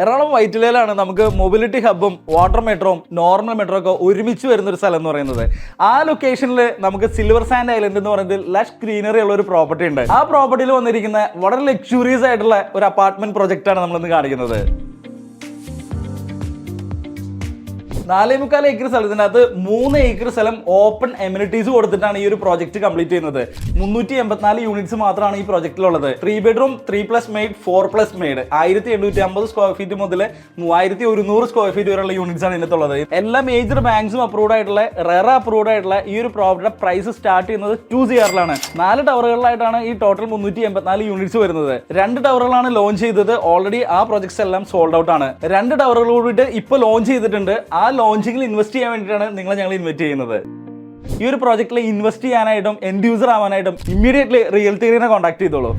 എറണാകുളം വൈറ്റിലയിലാണ് നമുക്ക് mobility ഹബ്ബും water മെട്രോയും normal metro ഒക്കെ ഒരുമിച്ച് വരുന്ന ഒരു സ്ഥലം എന്ന് പറയുന്നത്. ആ ലൊക്കേഷനിൽ നമുക്ക് സിൽവർ സാൻഡ് ഐലൻഡ് എന്ന് പറയുന്നത് ലഷ് ഗ്രീനറി ഉള്ള ഒരു പ്രോപ്പർട്ടി ഉണ്ട്. ആ പ്രോപ്പർട്ടിയിൽ വന്നിരിക്കുന്ന വളരെ ലക്ഷൂറിയസ് ആയിട്ടുള്ള ഒരു അപ്പാർട്ട്മെന്റ് പ്രൊജക്റ്റ് ആണ് നമ്മളിന്ന് കാണിക്കുന്നത്. 4.25 ഏക്കർ സ്ഥലത്തിനകത്ത് 3 ഏക്കർ സ്ഥലം ഓപ്പൺ എമ്യൂണിറ്റീസ് കൊടുത്തിട്ടാണ് ഈ ഒരു പ്രോജക്റ്റ് കംപ്ലീറ്റ് ചെയ്യുന്നത്. 384 യൂണിറ്റ്സ് മാത്രമാണ് ഈ പ്രോജക്റ്റിലുള്ളത്. 3 bedroom 3+ made 4+ made 1850 square feet മുതൽ 3100 സ്ക്വയർ ഫീറ്റ് വരെയുള്ള യൂണിറ്റ്സ് ആണ് ഇതിനകത്തുള്ളത്. എല്ലാ മേജർ ബാങ്ക്സും അപ്രൂവ്ഡ് ആയിട്ടുള്ള റെറ അപ്രൂവ്ഡ് ആയിട്ടുള്ള ഈ ഒരു പ്രോപ്പർട്ടിയുടെ പ്രൈസ് സ്റ്റാർട്ട് ചെയ്യുന്നത് 2 CR-ലാണ്. 4 ടവറുകളിലായിട്ടാണ് ഈ ടോട്ടൽ 384 യൂണിറ്റ്സ് വരുന്നത്. 2 ടവറുകളാണ് ലോഞ്ച് ചെയ്തത്. ഓൾറെഡി ആ പ്രോജക്ട്സ് എല്ലാം സോൾഡ് ഔട്ട് ആണ്. 2 ടവറുകൾ കൂടിയിട്ട് ഇപ്പോൾ ലോഞ്ച് ചെയ്തിട്ടുണ്ട്. ആ ലോഞ്ചിങ്ങിൽ ഇൻവെസ്റ്റ് ചെയ്യാൻ വേണ്ടിയിട്ടാണ് ഞങ്ങൾ ഇൻവെസ്റ്റ് ചെയ്യുന്നത്. ഈ ഒരു പ്രോജക്റ്റിൽ ഇൻവെസ്റ്റ് ചെയ്യാനായിട്ടും എൻഡ് യൂസർ ആവാനായിട്ടും ഇമ്മീഡിയറ്റ്ലി റിയൽറ്റിനെ കോൺടാക്ട് ചെയ്തോളൂ.